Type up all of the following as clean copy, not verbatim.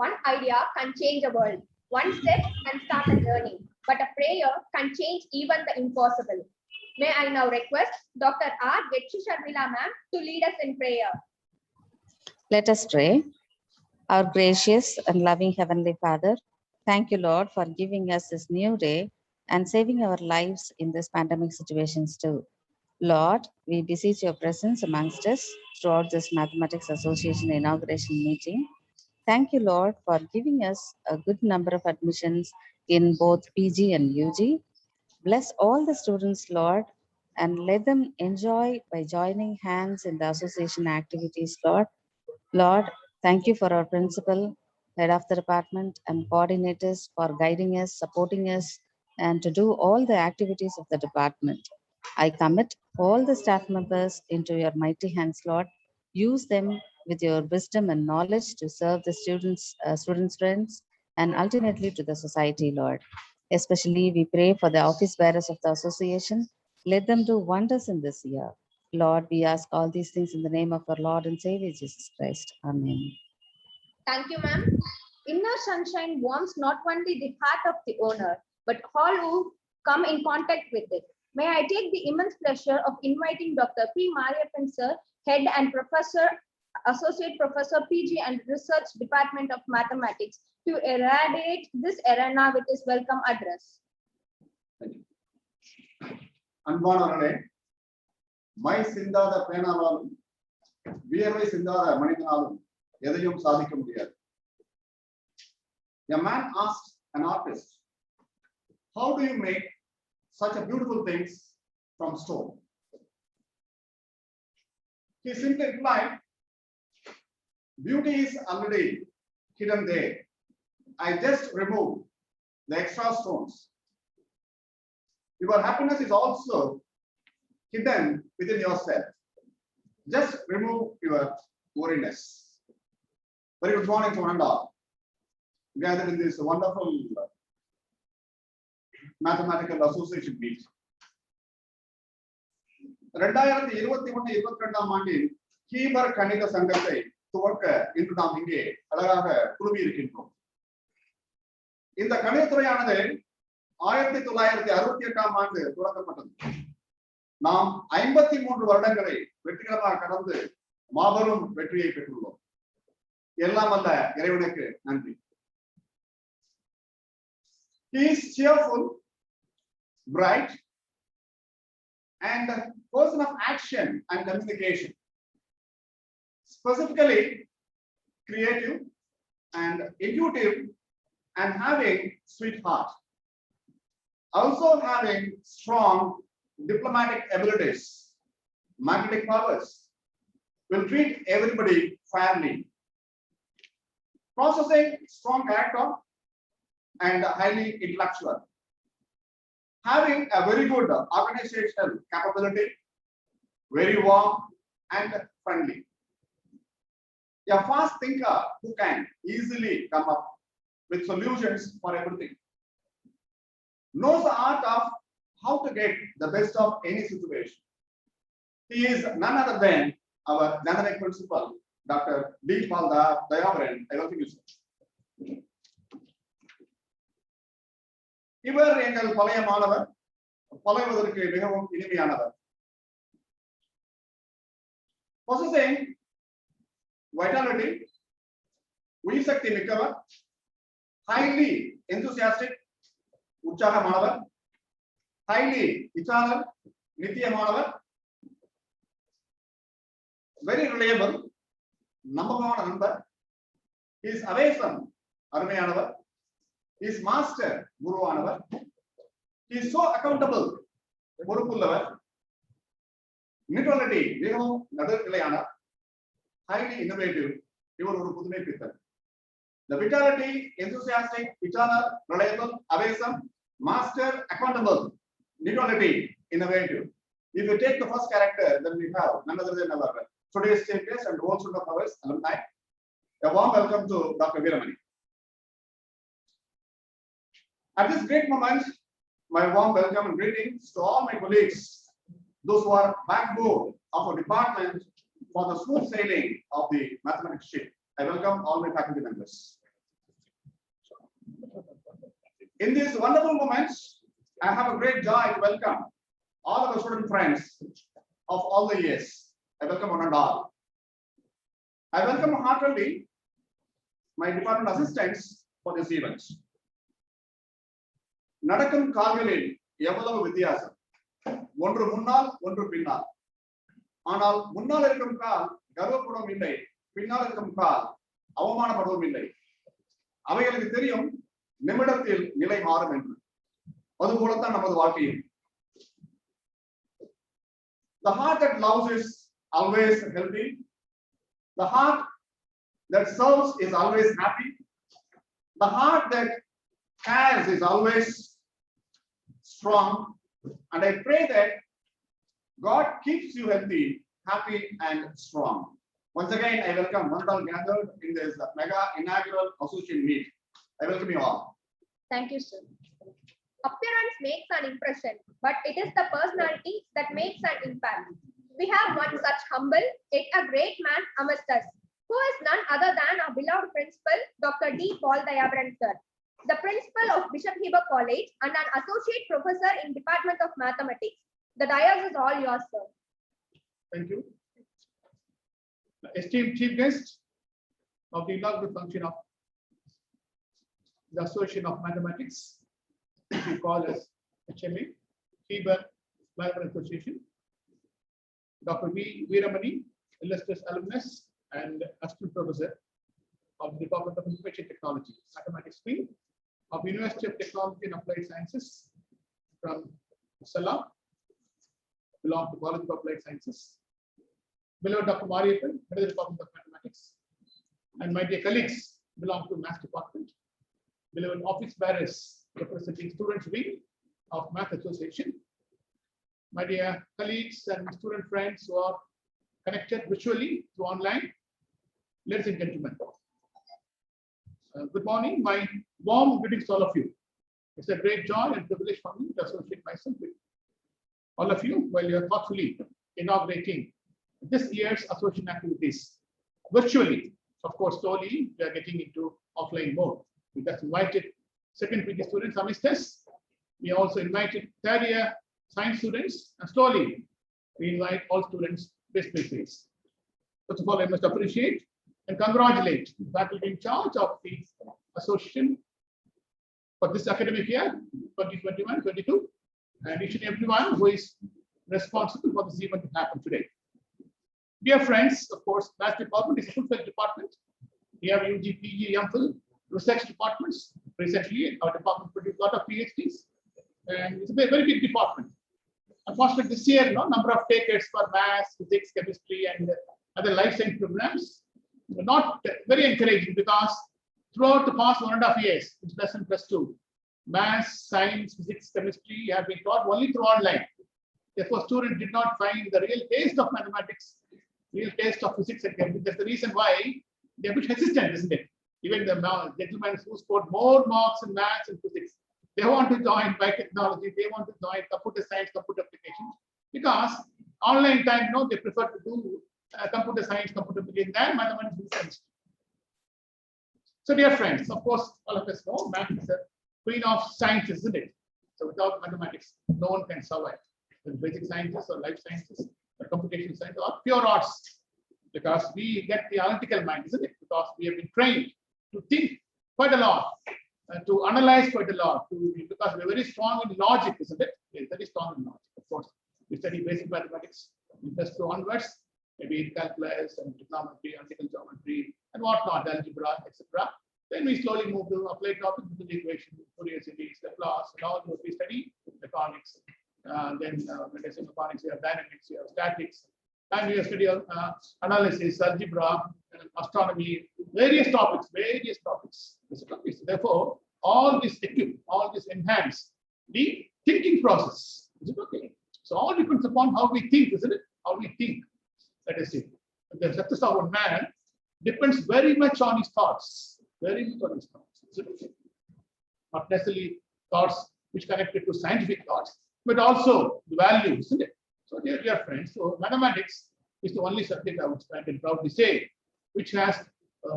One idea can change a world. One step can start a journey. But a prayer can change even the impossible. May I now request Dr. R. Getchi Sharmila ma'am to lead us in prayer. Let us pray. Our gracious and loving Heavenly Father, thank you, Lord, for giving us this new day and saving our lives in this pandemic situations too. Lord, we beseech your presence amongst us throughout this Mathematics Association inauguration meeting. Thank you, Lord, for giving us a good number of admissions in both PG and UG. Bless all the students, Lord, and let them enjoy by joining hands in the association activities, Lord. Lord, thank you for our principal, head of the department, and coordinators for guiding us, supporting us, and to do all the activities of the department. I commit all the staff members into your mighty hands, Lord. Use them with your wisdom and knowledge to serve the students' friends, and ultimately to the society, Lord. Especially, we pray for the office bearers of the association. Let them do wonders in this year. Lord, we ask all these things in the name of our Lord and Savior Jesus Christ. Amen. Thank you, ma'am. Inner sunshine warms not only the heart of the owner, but all who come in contact with it. May I take the immense pleasure of inviting Dr. P. Mariappan sir, Head and Professor, Associate Professor, PG and Research Department of Mathematics, to irradiate this arena with his welcome address. அன்பானவர்களே, my சிந்தாத பேனாவாலும் வியர்வை சிந்தாத மனிதனாலும் எதையும் சாதிக்க முடியாது. A man asked an artist, how do you make such a beautiful things from stone? He simply replied, beauty is already hidden there. I just remove the extra stones. Your happiness is also hidden within yourself. Just remove your worriness. Very good morning to one and all. Gathered in this wonderful mathematical association meet. 2021-22 ஆண்டில் Kuiper கணித சங்கத்தை துவக்க இன்று நாம் இங்கே அழகாக குழுமி இருக்கின்றோம். இந்த கணிதத்துறையானது 1968 ஆண்டு துவக்கப்பட்டது. நாம் 53 வருடங்களை வெற்றிகரமாக கடந்து மாபெரும் வெற்றியை பெற்றுள்ளோம். எல்லாம் அல்ல இறைவனுக்கு நன்றி. He is cheerful, bright, and a person of action and communication. Specifically creative and intuitive and having sweet heart. Also having strong diplomatic abilities, magnetic powers, will treat everybody fairly. Possessing strong character and highly intellectual. Having a very good organizational capability, very warm and friendly. A fast thinker who can easily come up with solutions for everything. Knows the art of how to get the best of any situation. He is none other than our dynamic principal, Dr. D. Palda Dayabaran. I welcome you, sir. இவர் எங்கள் பழைய மாணவர், பழகுவதற்கு மிகவும் இனிமையானவர். Possessing vitality, உயிர் சக்தி மிக்கவர், highly enthusiastic, உற்சாகமானவர், highly eternal, நித்தியமானவர், very reliable, நம்பகமான நண்பர், his awesome, அருமையானவர், his master, குருவானவர், he is so accountable, பொறுப்புள்ளவர், neutrality, மிகவும் நடுநிலையானவர், highly innovative, இவர் ஒரு புதுமை பித்தர். The vitality, enthusiastic, eternal, reliable, awesome, master, accountable, neutrality, innovative. If you take the first character, then we have none other than our today's champions and old student of ours, alumni. A warm welcome to Dr. Veeramani. At this great moment, my warm welcome and greetings to all my colleagues, those who are backbone of our department for the smooth sailing of the mathematics ship. I welcome all my faculty members. In these wonderful moments, I have a great joy to welcome all of our student friends of all the years. I welcome one and all. I welcome heartily my department assistants for this event. நடக்கும் கால்களில் எவ்வளவு வித்தியாசம், ஒன்று முன்னால் ஒன்று பின்னால். ஆனால் முன்னால் இருக்கும் கால் கர்வப்படவும் இல்லை, பின்னால் இருக்கும் கால் அவமானப்படவும் இல்லை. அவைகளுக்கு தெரியும் நிமிடத்தில் நிலை மாறும் என்று. அதுபோலத்தான் நமது வாழ்க்கையில். The heart that loves is always healthy. The heart that serves is always happy. The heart that cares is always strong. And I pray that God keeps you healthy, happy, and strong. Once again, I welcome one and all gathered in this mega inaugural association meet. I welcome you all. Thank you, sir. Appearance makes an impression, but it is the personality that makes an impact. We have one such humble, yet a great man amongst us, who is none other than our beloved principal, Dr. D. Paul Dayabaran, sir, the principal of Bishop Heber College and an associate professor in Department of Mathematics. The dais is all yours, sir. Thank you. Esteemed chief guest of the inaugural function of the Association of Mathematics, we call as HMA, Heber Mathematics Association, Dr. V. Veeramani, illustrious alumnus and assistant professor of the Department of Information Technology, Mathematics Wing of University of Technology and Applied Sciences from Salam, belong to College of Applied Sciences. Beloved Dr. Mariappan, head of the Department of Mathematics, and my dear colleagues belong to Maths Department. Beloved office bearers representing Students Wing of Math Association. My dear colleagues and student friends who are connected virtually through online. Ladies and gentlemen, good morning. My warm greetings to all of you. It's a great joy and privilege for me to associate myself with all of you while you are thoughtfully inaugurating this year's association activities virtually. Of course, slowly we are getting into offline mode. We just invited second PG students amongst us. We also invited third year science students, and slowly we invite all students face to face. First of all, I must appreciate and congratulate the faculty in charge of the association for this academic year 2021-22, and each and everyone who is responsible for this event to happen today. Dear friends, of course, Maths Department is a full-fledged department. We have UG, PG, MPhil, research departments. Recently, our department produced a lot of PhDs, and it's a very big department. Unfortunately, this year, number of takers for maths, physics, chemistry, and other life science programs were not very encouraging, because throughout the past 1.5 years, it's +1, +2, maths, science, physics, chemistry have been taught only through online. Therefore, students did not find the real taste of mathematics, real taste of physics and chemistry. That's the reason why they're a bit hesitant, isn't it? Even the gentlemen who scored more marks in maths and physics, they want to join biotechnology, they want to join computer science, computer applications, because online time, they prefer to do computer science, computer application than mathematics and science. So, dear friends, of course, all of us know math is the queen of science, isn't it? So, without mathematics, no one can survive. The basic sciences or life sciences or computation science or pure arts, because we get the analytical mind, isn't it? Because we have been trained to think quite a lot, to analyze quite a lot, because we're very strong in logic, isn't it? We're very strong in logic. Of course, we study basic mathematics, +2 onwards, maybe calculus and trigonometry, analytical geometry, and whatnot, algebra, etc. Then we slowly move to applied topics into the equation, Fourier series, Laplace, and all those we study mechanics. Then when I say mechanics, we have dynamics, we have statics, and we have study analysis, algebra, astronomy, various topics. Therefore, all this equip, all this enhance the thinking process. Is it okay? So all depends upon how we think, isn't it? How we think. Let us see. The success of a man depends very much on his thoughts. Very much on his thoughts. Is it okay? Not necessarily thoughts which connected to scientific thoughts, but also the values, isn't it? So, dear friends, so mathematics is the only subject I would stand and proudly say which has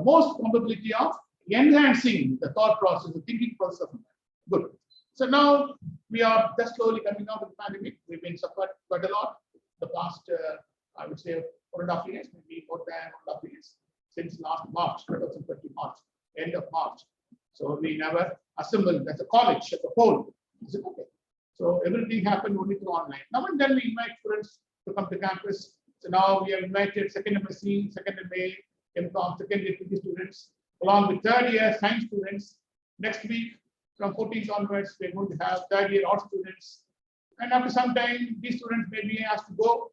most probability of enhancing the thought process, the thinking process of man. Good. So now we are just slowly coming out of the pandemic. We've been suffered quite a lot the past, I would say, 4.5 years, maybe more than 1.5 years, since last March, 2020 March, end of March. So we never assembled as a college, as a whole. Is it okay? So everything happened only through online. Now and then we invite students to come to campus. So now we have invited second MSc, second MA, MCOM, second year PG students, along with third year science students. Next week, from 14th onwards, we're going to have third year art students. And after some time, these students may be asked to go.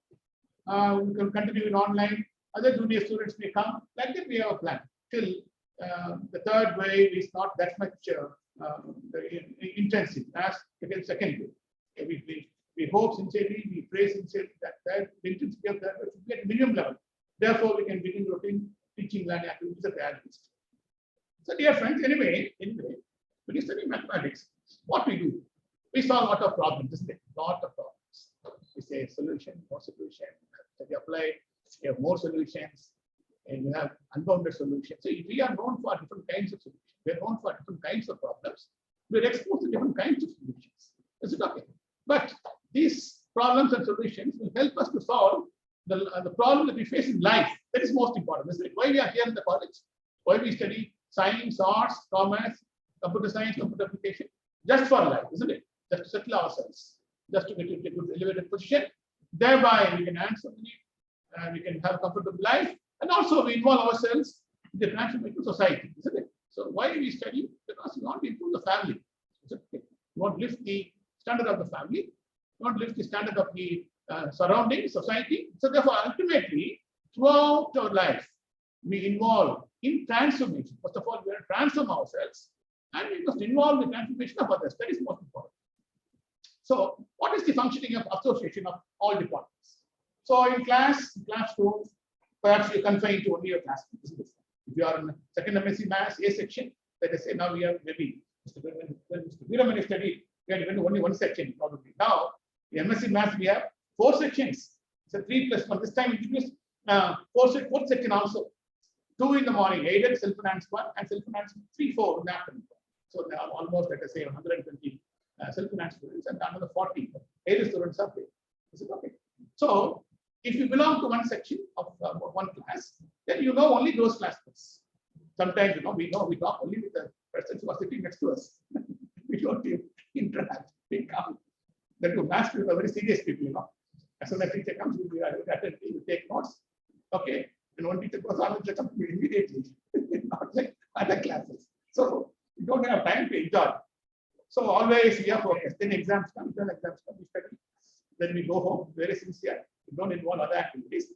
We can continue in online. Other junior students may come. Like that, we have a plan till the third wave is not that much intensive as against second wave. We hope sincerely, we pray sincerely that the intensity of that should be at minimum level. Therefore, we can begin routine teaching learning activities at the earliest. So, dear friends, anyway, when you study mathematics, what we do, we solve a lot of problems, isn't it? Lot of problems. We say solution, more solution. So we apply, we have more solutions, and you have unbounded solutions. So we are known for different kinds of solutions. We are known for different kinds of problems. We are exposed to different kinds of solutions. Is it okay? But these problems and solutions will help us to solve the problem that we face in life. That is most important. Isn't it? Why we are here in the college? Why we study science, arts, commerce, computer science, computer application? Just for life, isn't it? Just to settle ourselves, just to get into a good elevated position. Thereby, we can earn some money, we can have comfortable life, and also we involve ourselves in the transformation of society, isn't it? So why we study? Because we want to improve the family. We want to lift the standard of the family. We want to lift the standard of the surrounding society. So therefore, ultimately, throughout our life, we involve in transformation. First of all, we have to transform ourselves, and we must involve the transformation of others. That is most important. So, what is the functioning of association of all departments? So, in classroom, perhaps you confine to only your classmates. If you are in second MSc Maths A section, let us say now we have maybe Mr. Veeraman studied, we had only one section probably. Now, in MSc Maths we have 4 sections. So 3 plus 1. This time introduced fourth section also. 2 in the morning, either self-finance 1 and self-finance 3, 4 in the afternoon. So now almost let us say 120 self-finance students and another 40 either students are there. Is it okay? So if you belong to one section of one class, then you know only those classmates. Sometimes we talk only with the persons who are sitting next to us. We don't interact. We come. Then to maths people are very serious people. As soon as teacher comes, we attend, we take notes. Okay. And one teacher goes on, comes immediately. Not like other classes. So we don't have time to enjoy. So always we are focused. Then exams come, we study. Then we go home, very sincere. We don't involve other activities.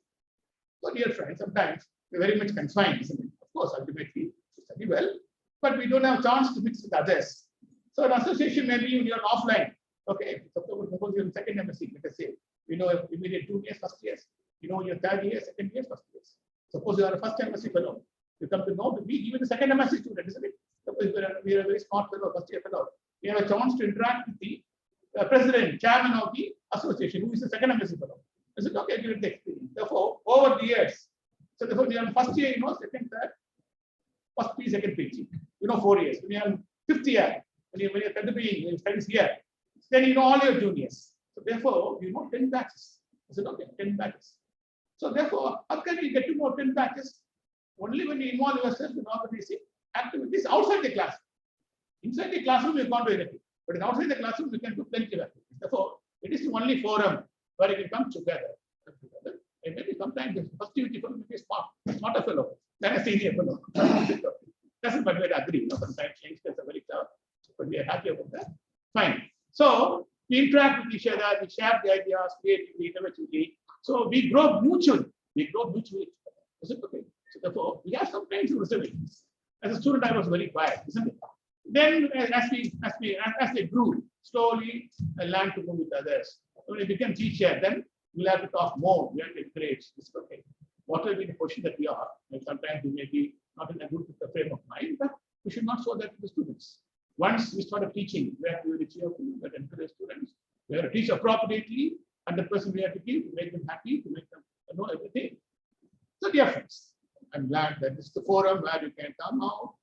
So dear friends, sometimes we're very much confined, isn't it? Of course, ultimately we study well, but we don't have a chance to mix with others. So an association may be when you're offline. Okay, suppose you're in second MSc, let us say, we know immediate 2 years, first years. You know your third year, second year, first years. Suppose you are a first MSc fellow. You come to know to be even the second MSc student, isn't it? Suppose we are a very smart fellow, first year fellow. We have a chance to interact with the president, chairman of the association, who is the second MSc fellow. Is it okay? Give it the experience. Therefore, over the years, so therefore, we are in first year, second, third, first PG, second PG. 4 years. When you are in fifth year, when you're continuing your studies here, then you know all your juniors. So therefore, 10 batches. Is it okay? 10 batches. So therefore, how can you get to know 10 batches? Only when you involve yourself in organizing activities outside the classroom. Inside the classroom, you can't do anything. But outside the classroom, you can do plenty of activities. Therefore, it is the only forum where you can come together. And maybe sometimes the first duty for me is not a fellow, then a senior fellow. Doesn't matter, I agree. Sometimes youngsters are very tough, but we are happy about that. Fine. So we interact with each other, we share the ideas, creatively, innovatively. So we grow mutually. Is it okay? So therefore, we have some kinds of reservations. As a student, I was very quiet, isn't it? Then, as they grew, slowly I learned to move with others. When I became teacher, then we'll have to talk more. We have to encourage. It's okay. What will be the position that we are? And sometimes we may be not in a good frame of mind, but we should not show that to the students. Once we started teaching, we have to be very cheerful, we have to encourage students. We have to teach appropriately, 100% we have to give to make them happy, to make them know everything. So, dear friends, I'm glad that this is the forum where you can come out,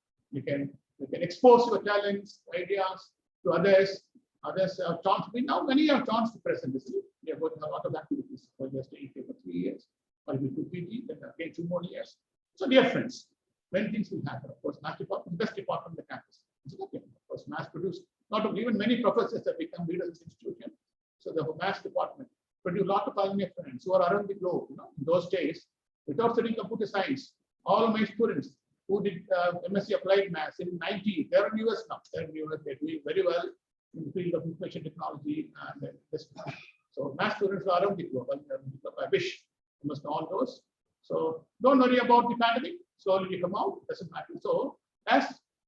You can expose your talents, ideas to others. Others have chance. We now many have chance to present this. We have got a lot of activities. For just staying here for 3 years, or if you do PG, then again 2 more years. So dear friends, many things will happen. Of course, math department, best department in the campus. Okay. Of course, math produced. Not only even many professors have become leaders in this institution. So the math department produce a lot of pioneer friends who are around the globe. In those days, without studying computer science, all my students who did MSc Applied Maths in 90, they're in US now. They're in US, they're doing very well in the field of information technology and this. So math students are around the globe. I wish you must know all those. So don't worry about the pandemic. Slowly we come out, doesn't matter. So as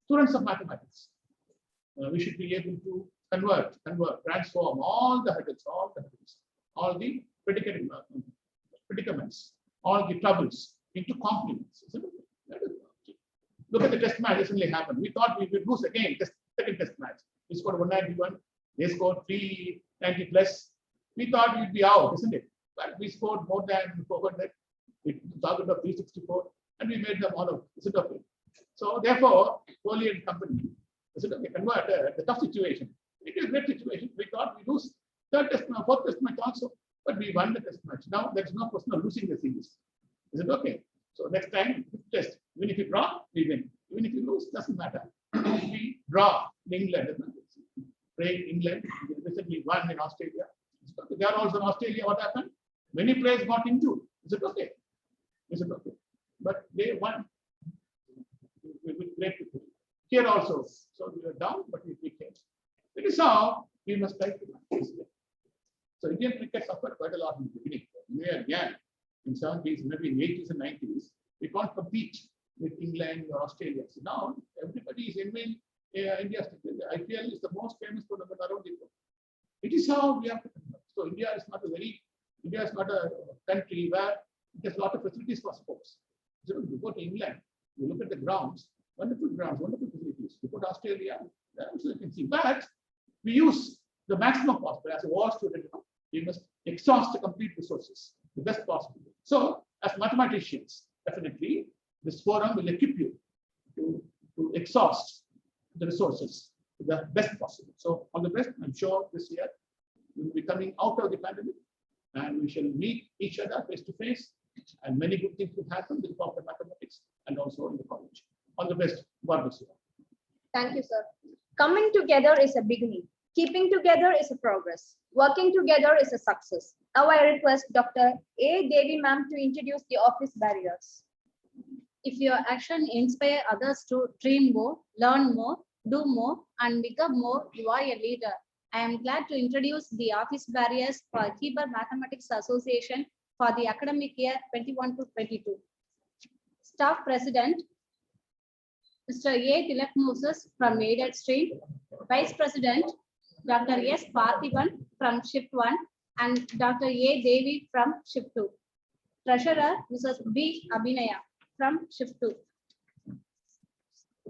students of mathematics, we should be able to convert, transform all the hurdles, all the predicaments, all the troubles into compliments. Look at the test match recently happened. We thought we would lose again, the second test match. We scored 191, they scored 390 plus. We thought we'd be out, isn't it? But we scored more than 400. We targeted of 364, and we made them all out. Is it okay? So therefore, Kohli and company, is it okay? Converted the tough situation. It is a great situation. We thought we lose third test match, fourth test match also, but we won the test match. Now there is no question of losing the series. Is it okay? So next time, test. Even if you draw, we win. Even if you lose, doesn't matter. We draw in England. Playing England, recently won in Australia. They are also in Australia. What happened? Many players got injured. Is it okay? Is it okay? But they won. We great people. Here also. So we are down, but we came. It is how we must try to win. So Indian cricket suffered quite a lot in the beginning. Again, in 70s, maybe in 80s and 90s, we can't compete with England or Australia. So now everybody is envying India's cricket. IPL is the most famous tournament around the world. It is how we have to conduct. So India is not a country where there's a lot of facilities for sports. So you go to England, you look at the grounds, wonderful facilities. You go to Australia, so you can see. But we use the maximum possible. As a war student, we must exhaust the complete resources, the best possible. So as mathematicians, definitely, this forum will equip you to exhaust the resources to the best possible. So all the best. I'm sure this year we will be coming out of the pandemic and we shall meet each other face to face, and many good things will happen with the Department of Mathematics and also in the college. All the best. God bless you. Thank you, sir. Coming together is a beginning. Keeping together is a progress. Working together is a success. Now I request Dr. A. Devi ma'am to introduce the office barriers. If your action inspire others to dream more, learn more, do more, and become more, you are a leader. I am glad to introduce the office barriers for Khyber Mathematics Association for the academic year 21 to 22. Staff President, Mr. A. Tilak Moses from Aided Stream, Vice President, Dr. S. Parthiban from Shift 1, and Dr. A. Devi from Shift 2. Treasurer, Mrs. B. Abhinaya from Shift 2.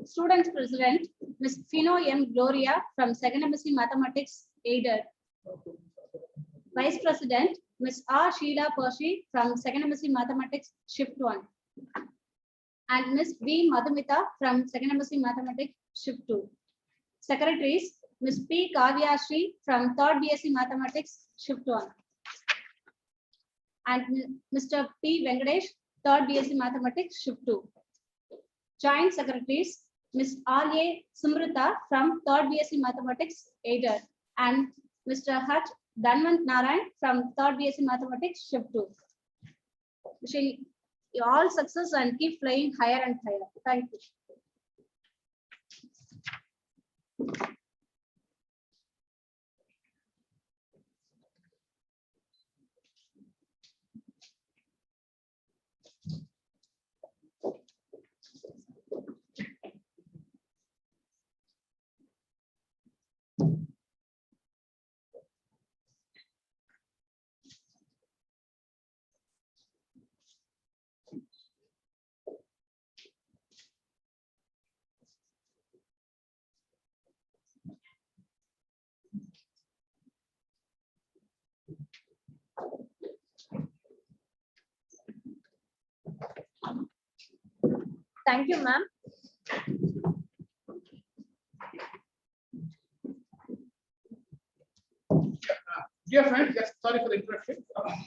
Students President, Ms. Fino M. Gloria from Second MSc Mathematics, Aided. Vice President, Ms. R. Sheila Pershi from Second MSc Mathematics, Shift 1. And Ms. B. Madhumita from Second MSc Mathematics, Shift 2. Secretaries, Ms. P. Kavyashri from 3rd BSc Mathematics, Shift 1. And Mr. P. Venkatesh, 3rd BSc Mathematics, Shift 2. Joint Secretaries, Ms. R.A. Sumrita from 3rd BSc Mathematics, Aided, and Mr. H. Dhanwant Narayan from 3rd BSc Mathematics, Shift 2. Wishing you all success and keep flying higher and higher. Thank you. Thank you, ma'am. Dear friends, just sorry for the interruption.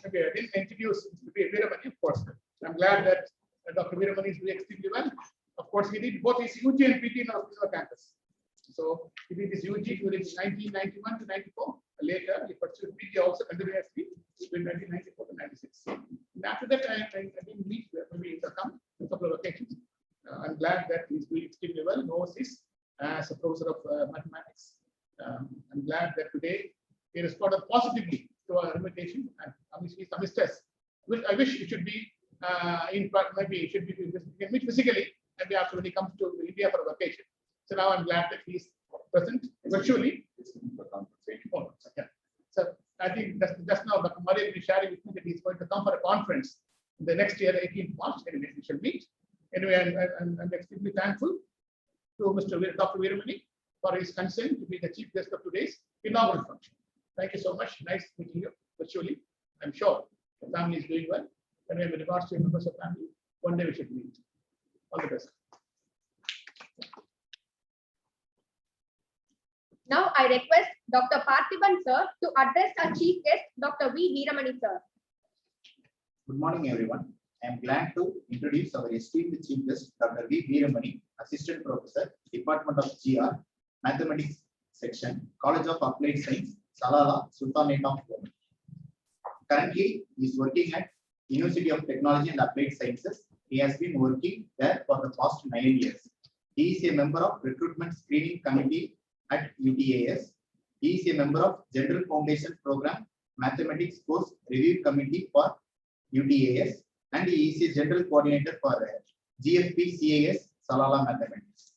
Okay, I didn't introduce Veeramani, of course. I'm glad that Dr. Veeramani is doing extremely well. Of course, he did both his UG and PT in our campus. So he did his UG during 1991 to 94. Later, he pursued PT also continuously between 1994 to 96. And after that, I didn't meet, maybe come on a couple of occasions. I'm glad that he's doing extremely well in overseas as a professor of mathematics. I'm glad that today he responded positively to our invitation and obviously some stress, which I wish it should be in part, maybe it should be meet physically and after when he comes to India for a vacation. So now I'm glad that he's present virtually. Yeah. So I think just now Dr. Murray will be sharing with me that he's going to come for a conference in the next year, 18th March. Anyway, we shall meet. Anyway, I'm extremely thankful to Dr. Veeramani for his consent to be the chief guest of today's inaugural function. Thank you so much. Nice meeting you virtually. I'm sure the family is doing well. And with regards to members of family, one day we should meet. All the best. Now I request Dr. Parthiban sir to address our chief guest, Dr. V. Veeramani sir. Good morning, everyone. I am glad to introduce our esteemed chief guest, Dr. V. Veeramani, Assistant Professor, Department of GR, Mathematics Section, College of Applied Science, Salalah, Sultanate of Oman. Currently, he is working at University of Technology and Applied Sciences. He has been working there for the past 9 years. He is a member of Recruitment Screening Committee at UTAS. He is a member of General Foundation Program Mathematics Course Review Committee for UTAS, and he is a General Coordinator for GFP CAS Salalah Mathematics.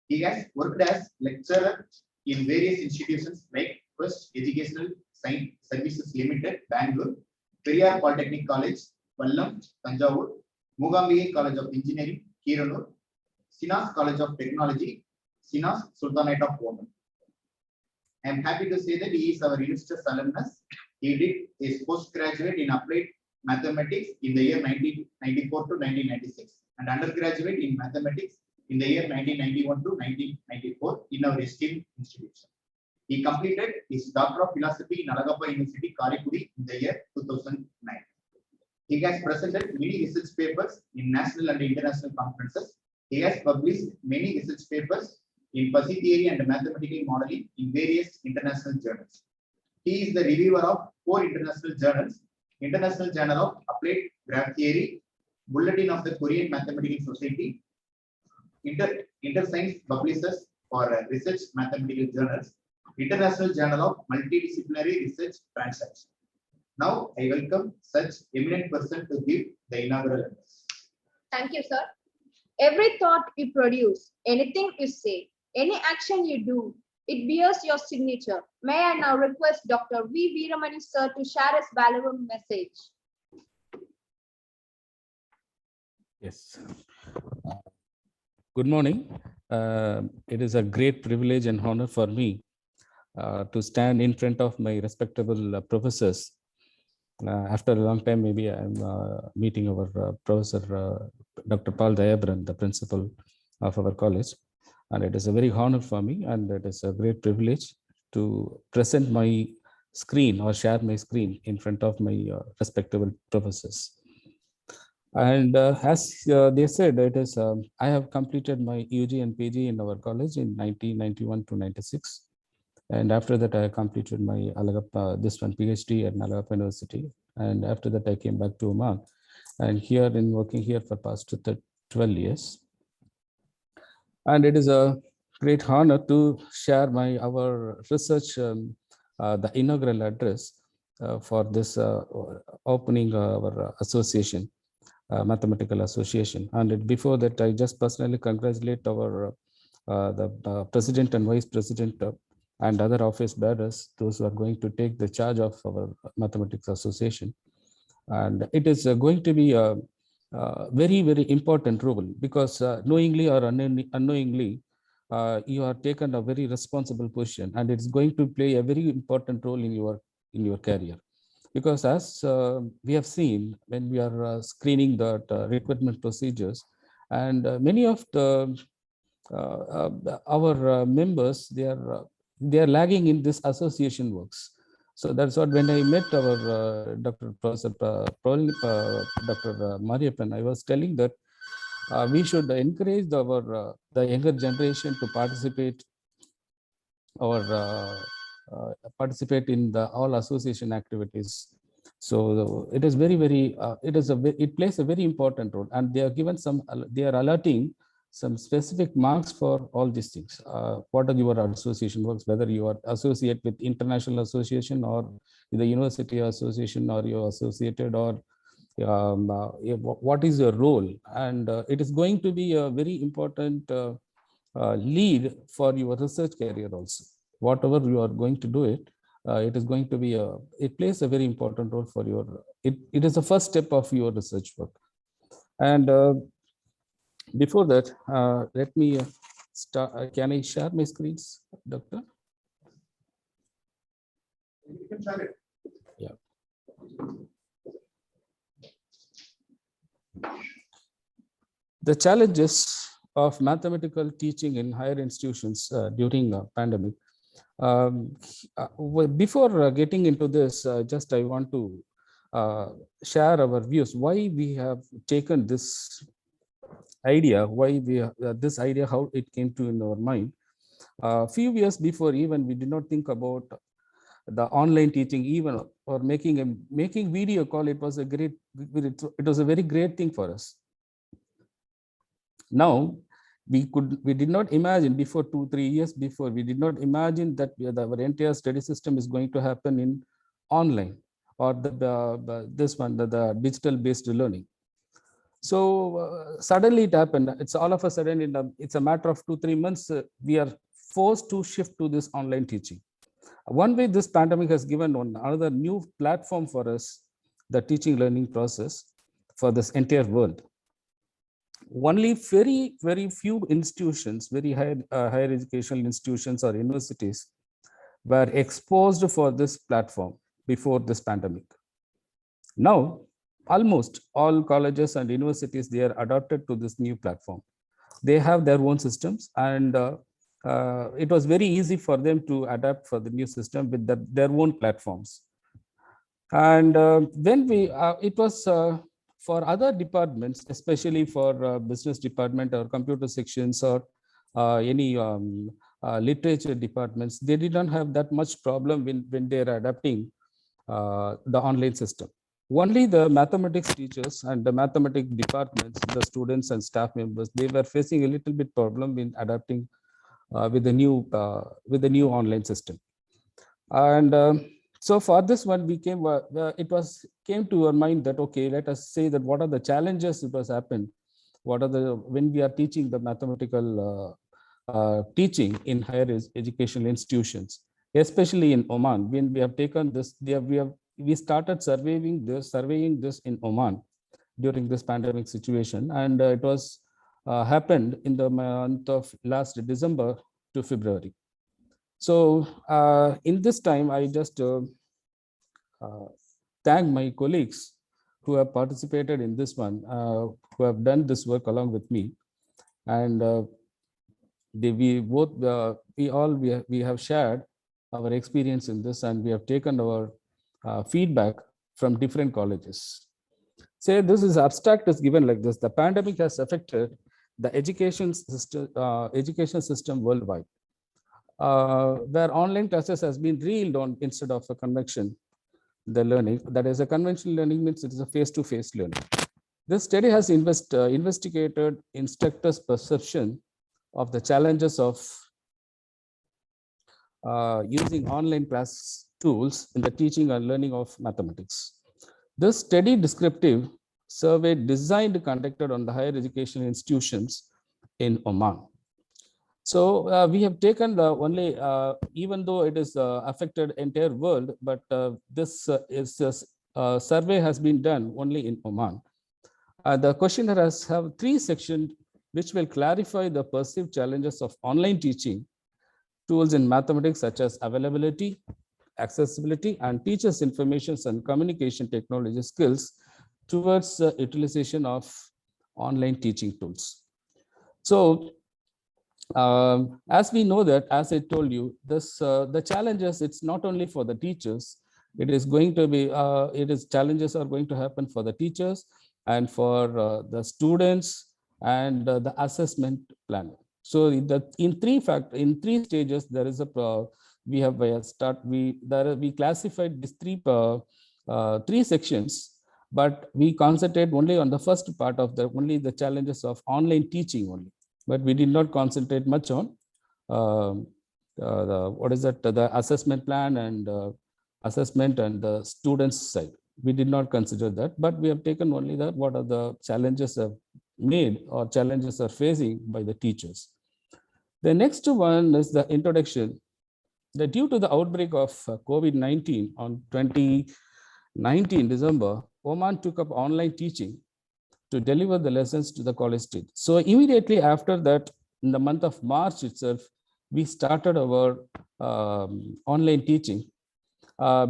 He has worked as lecturer in various institutions like First Educational Science Services Limited, Bangalore, Periyar Polytechnic College, Vallam, Tanjavur, Mugambigai College of Engineering, Kiranur, Sinas College of Technology, Sinas, Sultanate of Oman. I am happy to say that he is our illustrious alumnus. He did his postgraduate in applied mathematics in the year 1994 to 1996 and undergraduate in mathematics in the year 1991 to 1994 in our esteemed institution. He completed his Doctor of Philosophy in Alagappa University, Karikudi in the year 2009. He has presented many research papers in national and international conferences. He has published many research papers in fuzzy theory and mathematical modeling in various international journals. He is the reviewer of 4 international journals: International Journal of Applied Graph Theory, Bulletin of the Korean Mathematical Society, InterScience Publishers for Research Mathematical Journals, International Journal of Multidisciplinary Research Transactions. Now I welcome such eminent person to give the inaugural address. Thank you, sir. Every thought you produce, anything you say, any action you do, it bears your signature. May I now request Dr. V. Veeramani sir to share his valuable message. Yes. Good morning. It is a great privilege and honor for me to stand in front of my respectable professors. After a long time, maybe I'm meeting our Professor Dr. Paul Dayabran, the principal of our college. And it is a very honor for me, and it is a great privilege to present my screen or share my screen in front of my respectable professors. And as they said, it is I have completed my UG and PG in our college in 1991 to 96. And after that, I completed my PhD at Alagappa University. And after that, I came back to Oman. And here in working here for past 12 years. And it is a great honor to share our research, the inaugural address for this opening our association, mathematical association. And before that, I just personally congratulate our the president and vice president and other office bearers, those who are going to take the charge of our mathematics association. And it is going to be a very, very important role, because knowingly or unknowingly, you are taken a very responsible position, and it's going to play a very important role in your career. Because as we have seen when we are screening the recruitment procedures, and many of our members, they are lagging in this association works. So that's what when I met our Dr. Professor Dr. Mariappan, I was telling that we should encourage the younger generation to participate or participate in the all association activities. So it is very it plays a very important role, and they are given they are allotting some specific marks for all these things. What are your association works, whether you are associate with international association or with the university association, or you are associated, or what is your role, and it is going to be a very important lead for your research career also. Whatever you are going to do it, it is going to be it plays a very important role for your, it is the first step of your research work. And before that, let me start. Can I share my screens, Doctor? You can share it. Yeah. The challenges of mathematical teaching in higher institutions during a pandemic. Before getting into this, just I want to share our views, why we have taken this idea, why we this idea, how it came to in our mind. A few years before, even we did not think about the online teaching, even, or making video call. It was a very great thing for us. Now we did not imagine before 2-3 years before, we did not imagine that our entire study system is going to happen in online, or the digital based learning. So suddenly it happened. It's all of a sudden, it's a matter of 2-3 months, we are forced to shift to this online teaching. One way this pandemic has given another new platform for us, the teaching learning process for this entire world. Only very few institutions, very higher educational institutions or universities were exposed for this platform before this pandemic. Now, almost all colleges and universities, they are adapted to this new platform. They have their own systems, and it was very easy for them to adapt for the new system with their own platforms. And when it was for other departments, especially for business department or computer sections or any literature departments, they did not have that much problem when they are adapting the online system. Only the mathematics teachers and the mathematics departments, the students and staff members, they were facing a little bit problem in adapting with the new online system. And so for this one, we came to our mind that, okay, let us say that what are the challenges that was happened, when we are teaching the mathematical teaching in higher educational institutions, especially in Oman. When we have taken this, we started surveying this in Oman during this pandemic situation, and it was happened in the month of last December to February. So in this time, I just thank my colleagues who have participated in this one, who have done this work along with me, and we have shared our experience in this, and we have taken our feedback from different colleges. Say this is abstract is given like this: the pandemic has affected the education system worldwide, where online classes has been reeled on instead of a convention, the learning. That is, a conventional learning means it is a face-to-face learning. This study has investigated instructors' perception of the challenges of using online class tools in the teaching and learning of mathematics. This study descriptive survey conducted on the higher education institutions in Oman. So we have taken the only, even though it is affected entire world, but this survey has been done only in Oman. The questionnaire has 3 sections which will clarify the perceived challenges of online teaching tools in mathematics, such as availability, accessibility, and teachers' information and communication technology skills towards the utilization of online teaching tools. So as we know that, as I told you, this the challenges, it's not only for the teachers, It is going to be, challenges are going to happen for the teachers and for the students and the assessment plan. So in three stages, there is we have we classified these three sections, but we concentrate only on the first part of only the challenges of online teaching only, but we did not concentrate much on the assessment plan and assessment and the students side. We did not consider that, but we have taken only that what are the challenges are made or challenges are facing by the teachers. The next one is the introduction. That due to the outbreak of COVID-19 on 2019 December, Oman took up online teaching to deliver the lessons to the college students. So immediately after that, in the month of March itself, we started our online teaching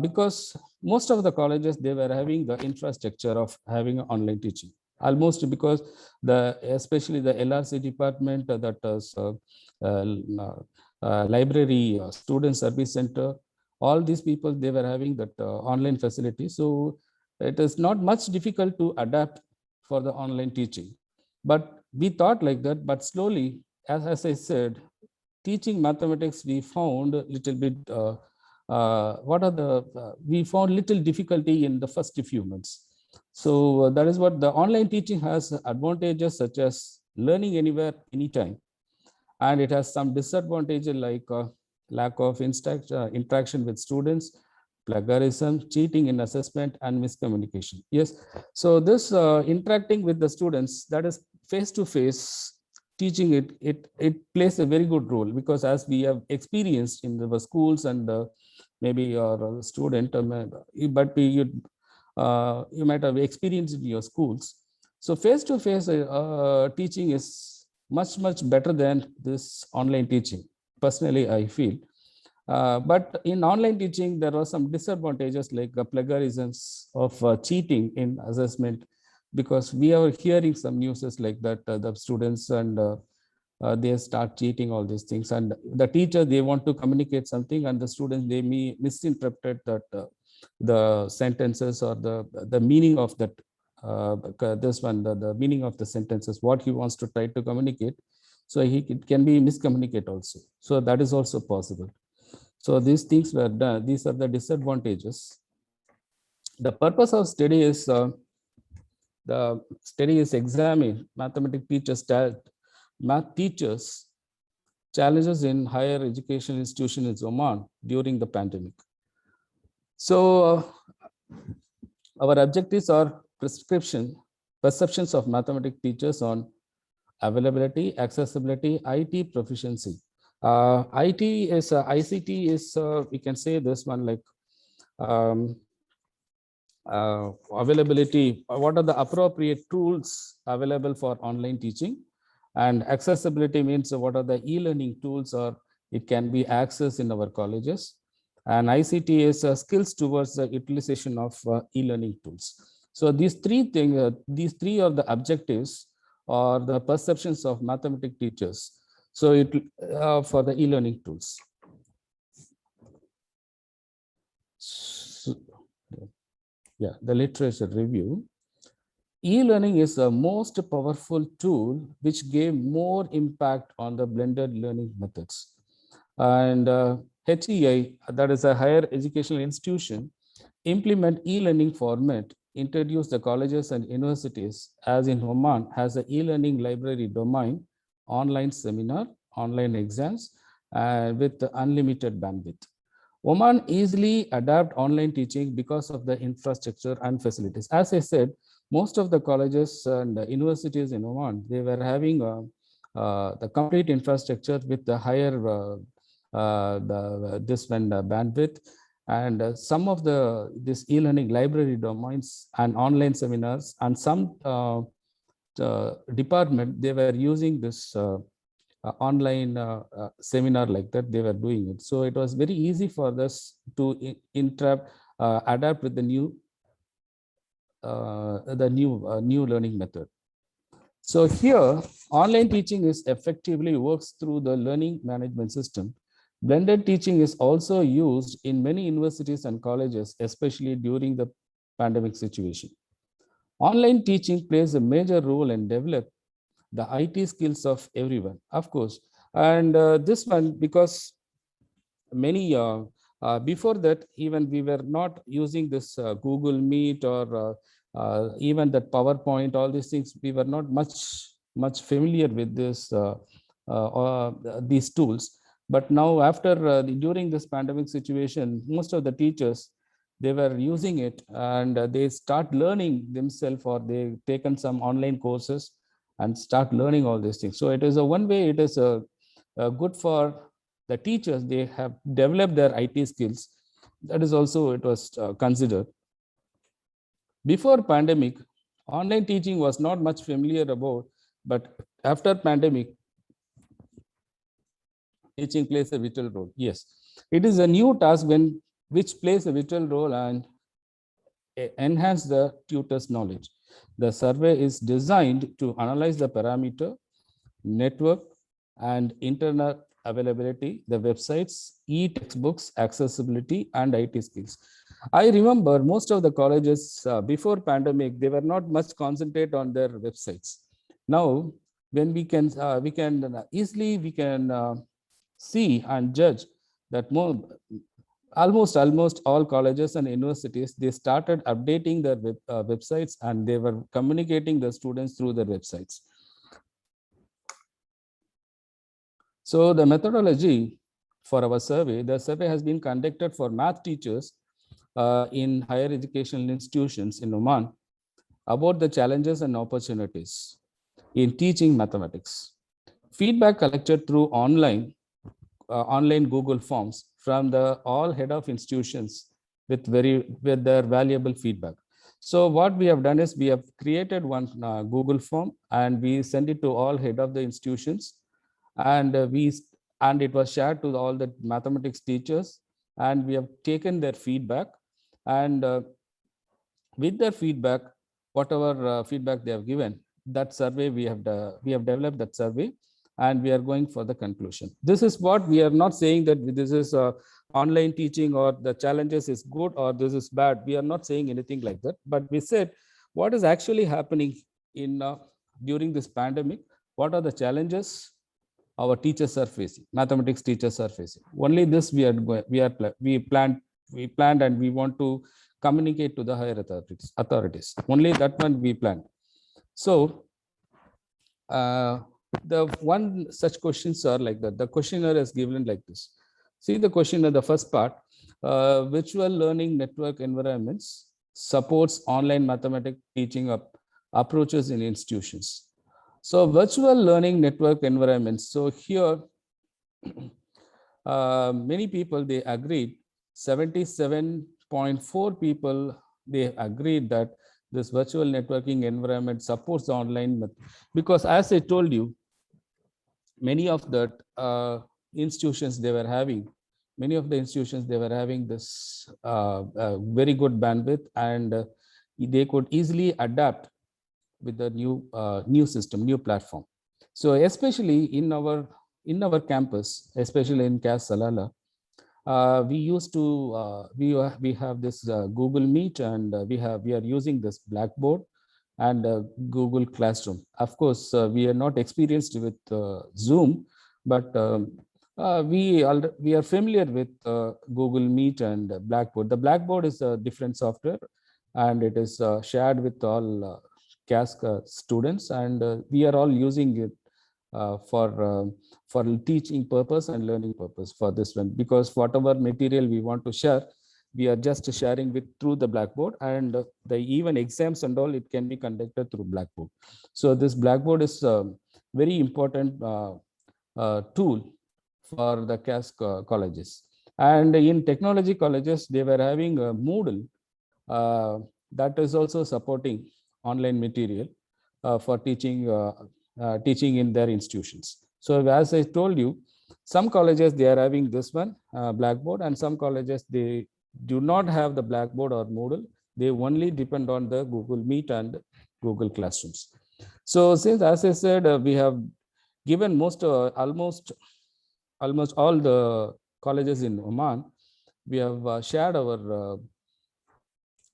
because most of the colleges, they were having the infrastructure of having online teaching. Almost because especially the LRC department, that is library, student service center, all these people, they were having that online facility. So it is not much difficult to adapt for the online teaching. But we thought like that, but slowly, as I said, teaching mathematics, we found a little bit, we found little difficulty in the first few months. So that is what the online teaching has advantages such as learning anywhere, anytime. And it has some disadvantages like lack of interaction with students, plagiarism, cheating in assessment, and miscommunication. Yes, so this interacting with the students, that is face-to-face teaching, it plays a very good role, because as we have experienced in the schools and maybe your student, but you might have experienced in your schools. So face-to-face teaching is much better than this online teaching. Personally, I feel. But in online teaching, there are some disadvantages like plagiarisms of cheating in assessment, because we are hearing some news like that the students and they start cheating all these things, and the teacher, they want to communicate something, and the students, they may misinterpret that the sentences or the meaning of that the meaning of the sentences, what he wants to try to communicate. So it can be miscommunicate also. So that is also possible. So these things were done. These are the disadvantages. The purpose of study is examine math teachers challenges in higher education institutions in Oman during the pandemic. So our objectives are perceptions of mathematics teachers on availability, accessibility, IT proficiency. IT is ICT is we can say this one like availability. What are the appropriate tools available for online teaching? And accessibility means what are the e-learning tools, or it can be accessed in our colleges. And ICT is skills towards the utilization of e-learning tools. So these three things, these three are the objectives or the perceptions of mathematics teachers. So it for the e-learning tools. So, yeah, the literature review. E-learning is the most powerful tool which gave more impact on the blended learning methods. And HEI, that is a higher educational institution, implement e-learning format, introduce the colleges and universities, as in Oman, has an e-learning library domain, online seminar, online exams, with unlimited bandwidth. Oman easily adapt online teaching because of the infrastructure and facilities. As I said, most of the colleges and universities in Oman, they were having the complete infrastructure with the higher bandwidth, and some of this e-learning library domains and online seminars, and some department, they were using this online seminar like that, they were doing it. So it was very easy for us to adapt with the new learning method. So here, online teaching is effectively works through the learning management system Blended teaching is also used in many universities and colleges, especially during the pandemic situation. Online teaching plays a major role in develop the IT skills of everyone, of course. And this one, because many before that, even we were not using this Google Meet or even that PowerPoint, all these things, we were not much familiar with this these tools. But now after during this pandemic situation, most of the teachers, they were using it, and they start learning themselves, or they taken some online courses and start learning all these things. So it is a one way, it is a good for the teachers. They have developed their IT skills. That is also, it was considered. Before pandemic, online teaching was not much familiar about, but after pandemic, teaching plays a vital role. Yes, it is a new task which plays a vital role and enhance the tutor's knowledge. The survey is designed to analyze the parameter, network, and internet availability, the websites, e-textbooks, accessibility, and IT skills. I remember most of the colleges before pandemic, they were not much concentrate on their websites. Now, when we can easily see and judge that almost all colleges and universities, they started updating their websites, and they were communicating the students through their websites. So the methodology for our survey, the survey has been conducted for math teachers in higher educational institutions in Oman about the challenges and opportunities in teaching mathematics. Feedback collected through online Google Forms from all head of institutions with their valuable feedback. So what we have done is we have created one Google form, and we send it to all head of the institutions, and it was shared to all the mathematics teachers, and we have taken their feedback, and with their feedback, whatever feedback they have given, that survey we have developed that survey, and we are going for the conclusion. This is what we are not saying that this is online teaching or the challenges is good or this is bad. We are not saying anything like that, but we said what is actually happening in during this pandemic. What are the challenges our teachers are facing, mathematics teachers are facing? Only this we planned, and we want to communicate to the higher authorities. Only that one we planned. So the one such questions are like that. The questionnaire is given like this. See the questionnaire, the first part, virtual learning network environments supports online mathematics teaching approaches in institutions. So virtual learning network environments. So here, many people, they agreed, 77.4 people, they agreed that this virtual networking environment supports the online, because as I told you, many of the institutions they were having, this very good bandwidth, and they could easily adapt with the new system, new platform. So especially in our campus, especially in CAS Salala, we used to we have this Google Meet, and we are using this Blackboard and Google Classroom. Of course, we are not experienced with Zoom, but we are familiar with Google Meet and Blackboard. The Blackboard is a different software, and it is shared with all CAS students, and we are all using it for teaching purpose and learning purpose for this one, because whatever material we want to share, we are just sharing through the Blackboard, and the even exams and all, it can be conducted through Blackboard. So this Blackboard is a very important tool for the CAS colleges. And in technology colleges, they were having a Moodle that is also supporting online material for teaching in their institutions. So as I told you, some colleges, they are having this one, Blackboard, and some colleges, they do not have the Blackboard or Moodle. They only depend on the Google Meet and Google Classrooms. So since, as I said, we have given almost all the colleges in Oman, we have shared our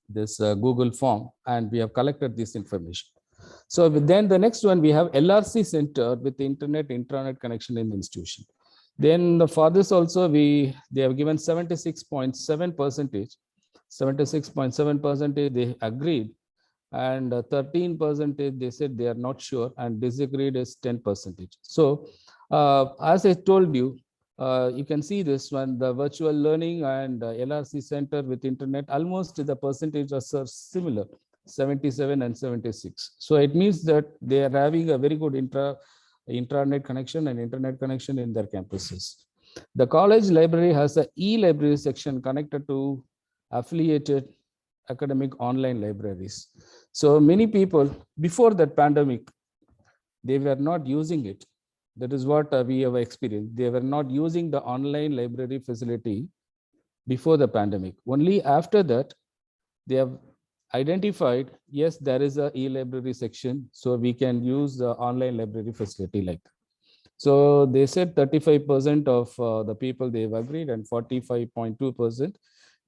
this Google form, and we have collected this information. So then the next one, we have LRC center with the internet intranet connection in the institution. Then for this also, they have given 76.7%. 76.7% they agreed, and 13% they said they are not sure, and disagreed is 10%. So as I told you, you can see this one, the virtual learning and LRC center with internet, almost the percentages are similar, 77 and 76. So it means that they are having a very good intranet connection and internet connection in their campuses. The college library has a e-library section connected to affiliated academic online libraries. So many people before that pandemic, they were not using it. That is what we have experienced. They were not using the online library facility before the pandemic. Only after that, they have identified, yes, there is a e-library section, so we can use the online library facility like that. So they said 35% of the people they've agreed, and 45.2%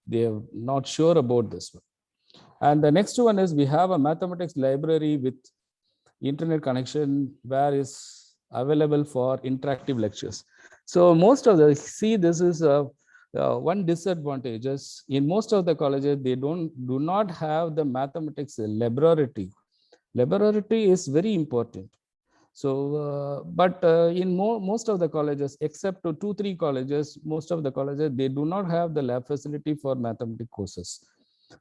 they are not sure about this one. And the next one is we have a mathematics library with internet connection where is available for interactive lectures. So most of the, see, this is one disadvantage is in most of the colleges, they do not have the mathematics laboratory. Laboratory is very important. So, but in most of the colleges, except to 2-3 colleges, most of the colleges, they do not have the lab facility for mathematics courses.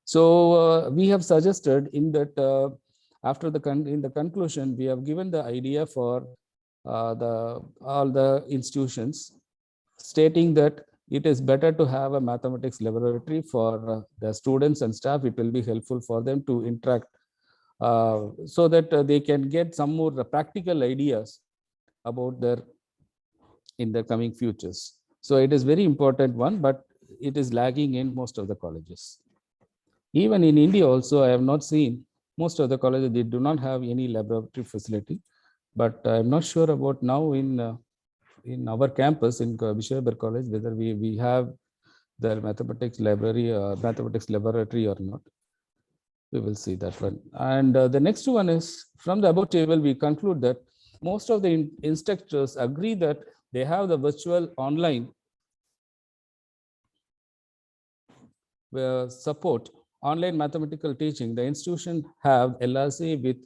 So we have suggested in that after in the conclusion, we have given the idea for all the institutions, stating that it is better to have a mathematics laboratory for the students and staff. It will be helpful for them to interact so that they can get some more practical ideas about in their coming futures. So it is very important one, but it is lagging in most of the colleges. Even in India also, I have not seen most of the colleges, they do not have any laboratory facility, but I'm not sure about now in our campus in Vishavar College, whether we have the mathematics library, mathematics laboratory or not. We will see that one. And the next one is from the above table, we conclude that most of the instructors agree that they have the virtual online support online mathematical teaching. The institution have LRC with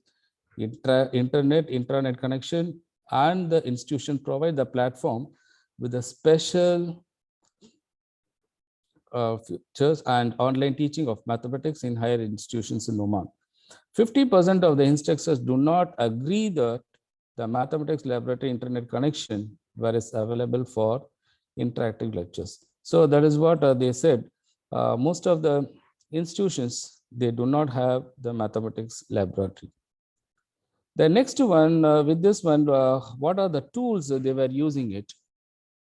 internet intranet connection, and the institution provide the platform with a special features and online teaching of mathematics in higher institutions in Oman. 50% of the instructors do not agree that the mathematics laboratory internet connection whereas available for interactive lectures. So that is what they said. Most of the institutions, they do not have the mathematics laboratory. The next one, with this one, what are the tools they were using it?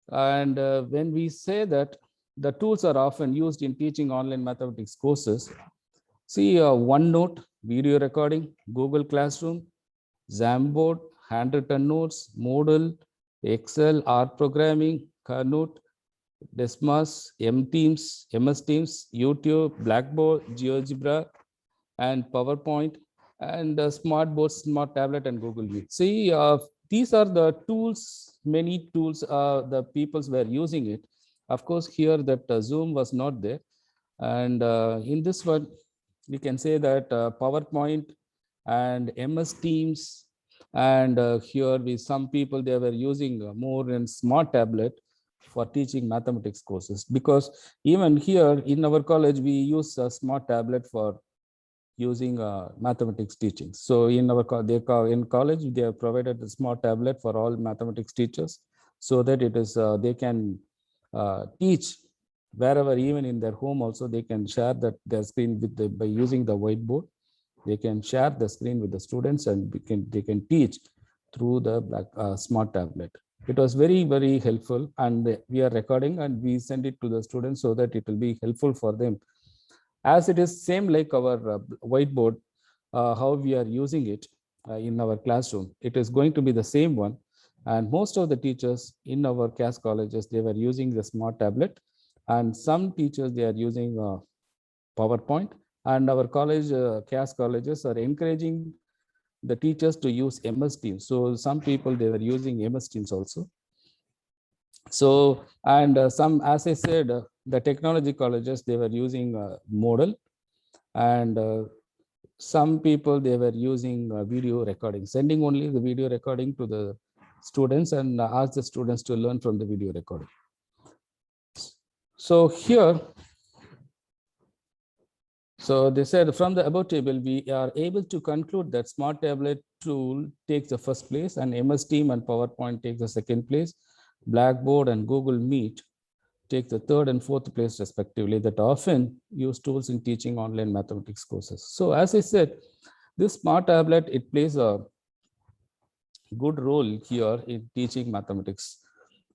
And when we say that the tools are often used in teaching online mathematics courses, see OneNote, video recording, Google Classroom, Jamboard, handwritten notes, Moodle, Excel, R programming, Kahoot, Desmas, MS Teams, YouTube, Blackboard, GeoGebra, and PowerPoint, and smart boards, smart tablet, and Google Meet. See, these are the tools, many tools the peoples were using it. Of course, here that Zoom was not there. And in this one, we can say that PowerPoint and MS Teams, and here some people, they were using more in smart tablet for teaching mathematics courses, because even here in our college, we use a smart tablet for using mathematics teaching. So in in college, they have provided a smart tablet for all mathematics teachers, so that it is they can teach wherever, even in their home also, they can share their screen with by using the whiteboard. They can share the screen with the students, and they can teach through the smart tablet. It was very, very helpful, and we are recording and we send it to the students so that it will be helpful for them. As it is same like our whiteboard, how we are using it in our classroom, it is going to be the same one. And most of the teachers in our CAS colleges, they were using the smart tablet, and some teachers, they are using PowerPoint, and our college, CAS colleges are encouraging the teachers to use MS Teams. So some people, they were using MS Teams also. So, and some, as I said, the technology colleges, they were using Moodle, and some people, they were using video recording, sending only the video recording to the students and ask the students to learn from the video recording. So here, so they said from the above table, we are able to conclude that smart tablet tool takes the first place, and MS Team and PowerPoint takes the second place. Blackboard and Google Meet take the third and fourth place respectively, that often use tools in teaching online mathematics courses. So as I said, this smart tablet, it plays a good role here in teaching mathematics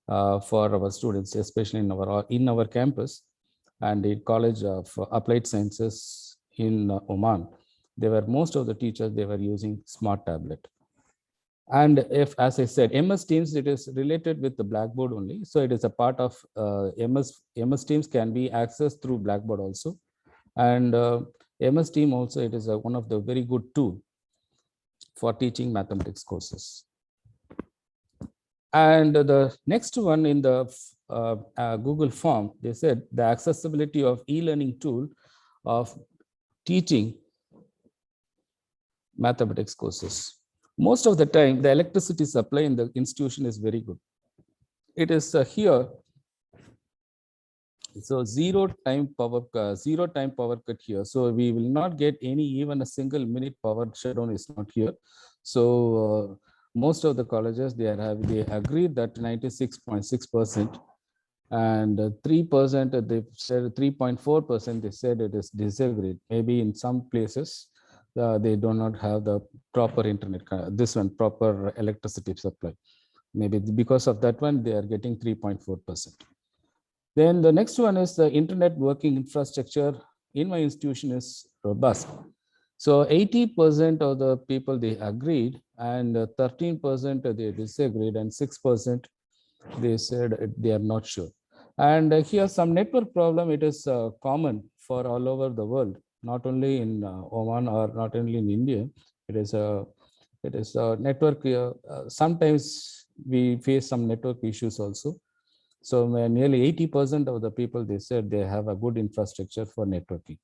for our students, especially in our campus and in College of Applied Sciences in Oman. They were, most of the teachers, they were using smart tablet. And if, as I said, MS Teams, it is related with the Blackboard only. So it is a part of MS Teams can be accessed through Blackboard also. And MS Team also, it is one of the very good tool for teaching mathematics courses. And the next one in the Google form, they said the accessibility of e-learning tool of teaching mathematics courses. Most of the time, the electricity supply in the institution is very good. It is here. So zero time power cut here. So we will not get even a single minute power shutdown is not here. So most of the colleges, they agreed that 96.6%, and 3%, they said 3.4%, they said it is disagreed. Maybe in some places, they do not have the proper internet, proper electricity supply. Maybe because of that one, they are getting 3.4%. Then the next one is the internet working infrastructure in my institution is robust. So 80% of the people, they agreed, and 13% they disagreed, and 6% they said they are not sure. And here some network problem, it is common for all over the world, not only in Oman or not only in India. It is a network. Sometimes we face some network issues also. So nearly 80% of the people, they said they have a good infrastructure for networking.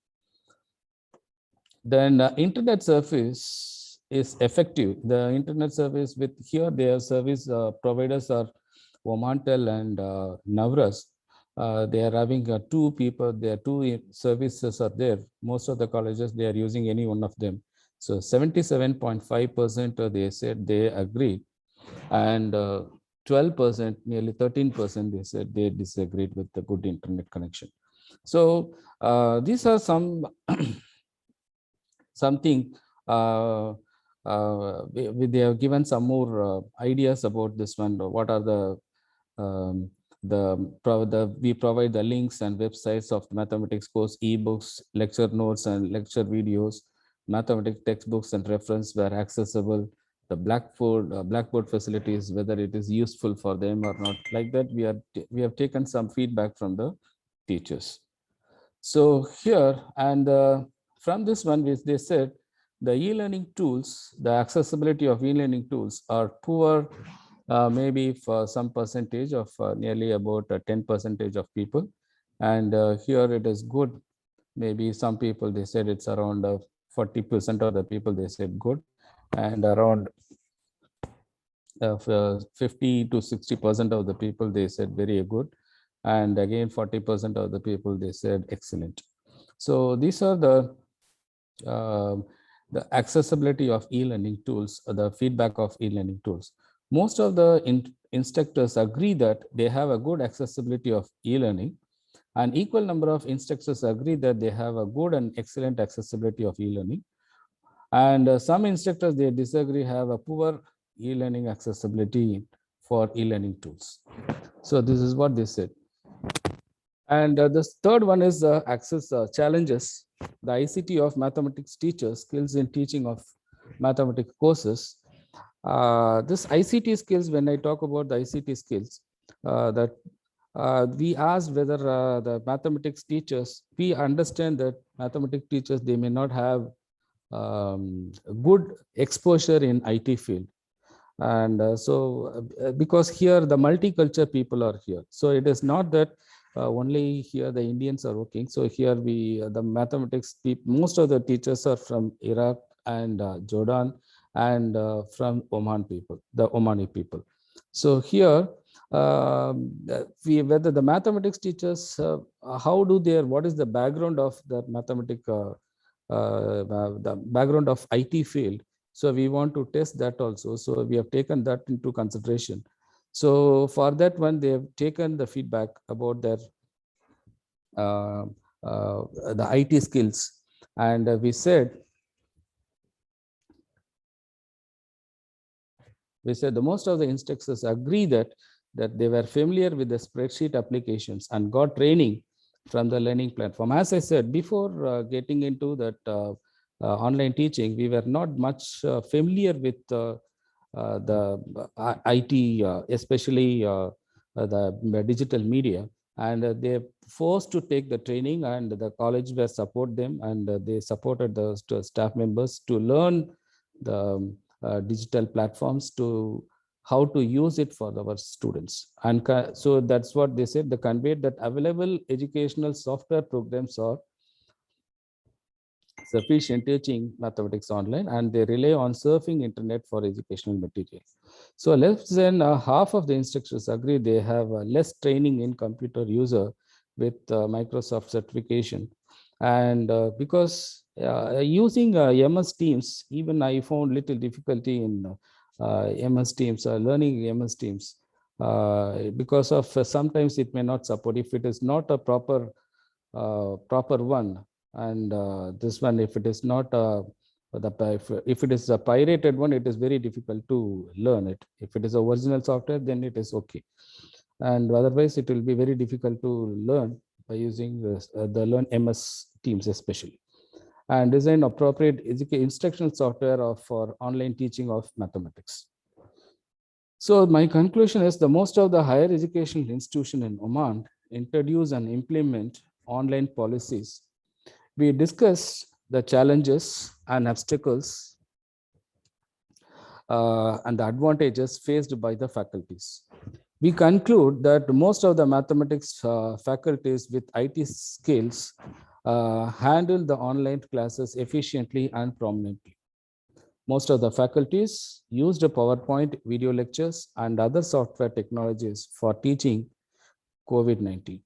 Then internet service is effective. The internet service with here, their service providers are Omantel and Navras. They are having two services are there. Most of the colleges, they are using any one of them. So 77.5% they said they agreed, and 12%, nearly 13%, they said they disagreed with the good internet connection. So these are some something they have given some more ideas about this one. What are we provide the links and websites of the mathematics course, ebooks, lecture notes and lecture videos, mathematics textbooks and reference were accessible. The Blackboard facilities, whether it is useful for them or not, like that we have taken some feedback from the teachers. So here, and from this one, they said the e-learning tools, the accessibility of e-learning tools are poor, maybe for some percentage of nearly about 10% of people. And here it is good. Maybe some people, they said it's around 40% of the people, they said good, and around 50 to 60% of the people, they said very good, and again 40% of the people, they said excellent. So these are the accessibility of e-learning tools, the feedback of e-learning tools. Most of the instructors agree that they have a good accessibility of e-learning, and equal number of instructors agree that they have a good and excellent accessibility of e-learning. And some instructors, they disagree, have a poor e-learning accessibility for e-learning tools. So this is what they said. And this third one is access challenges. The ICT of mathematics teachers skills in teaching of mathematics courses. This ICT skills, when I talk about the ICT skills, that we asked whether the mathematics teachers, we understand that mathematics teachers, they may not have good exposure in IT field. And because here the multicultural people are here. So it is not that only here the Indians are working. So here the mathematics, most of the teachers are from Iraq and Jordan and from Oman people, the Omani people. So here, whether the mathematics teachers, what is the background of the the background of IT field. So we want to test that also. So we have taken that into consideration. So for that one, they have taken the feedback about their the IT skills, and we said the most of the instructors agree that they were familiar with the spreadsheet applications and got training from the learning platform. As I said before, getting into that online teaching, we were not much familiar with the IT, especially the digital media, and they're forced to take the training, and the college will support them, and they supported the staff members to learn the digital platforms, to how to use it for our students. And so that's what they said, they conveyed that available educational software programs are sufficient teaching mathematics online, and they rely on surfing internet for educational material. So less than half of the instructors agree they have less training in computer user with Microsoft certification. And because using MS Teams, even I found little difficulty in MS Teams, learning MS Teams, because of sometimes it may not support if it is not a proper one. And this one, if it is not if it is a pirated one, it is very difficult to learn it. If it is a original software, then it is okay, and otherwise it will be very difficult to learn by using the Learn MS Teams especially. And design appropriate instructional software for online teaching of mathematics. So my conclusion is the most of the higher educational institution in Oman introduce and implement online policies. We discussed the challenges and obstacles and the advantages faced by the faculties. We conclude that most of the mathematics faculties with IT skills handle the online classes efficiently and prominently. Most of the faculties used PowerPoint, video lectures, and other software technologies for teaching COVID-19.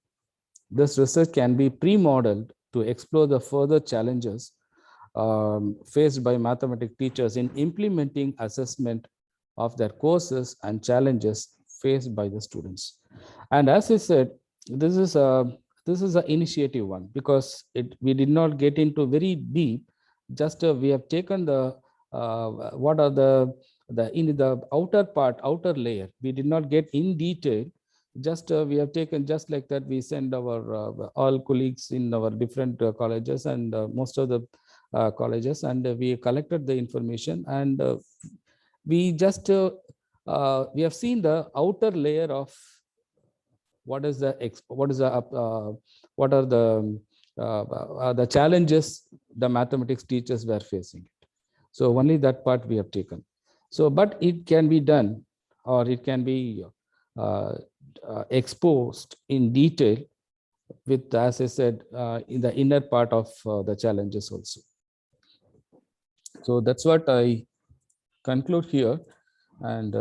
This research can be pre-modeled to explore the further challenges faced by mathematics teachers in implementing assessment of their courses and challenges faced by the students. And as I said, this is an initiative one, because we did not get into very deep. Just we have taken the what are in the outer layer. We did not get in detail. Just we have taken just like that. We send our all colleagues in our different colleges and most of the colleges, and we collected the information, and we just we have seen the outer layer of what are the challenges the mathematics teachers were facing. So only that part we have taken. So, but it can be done, or it can be exposed in detail with, as I said, in the inner part of the challenges also. So that's what I conclude here. And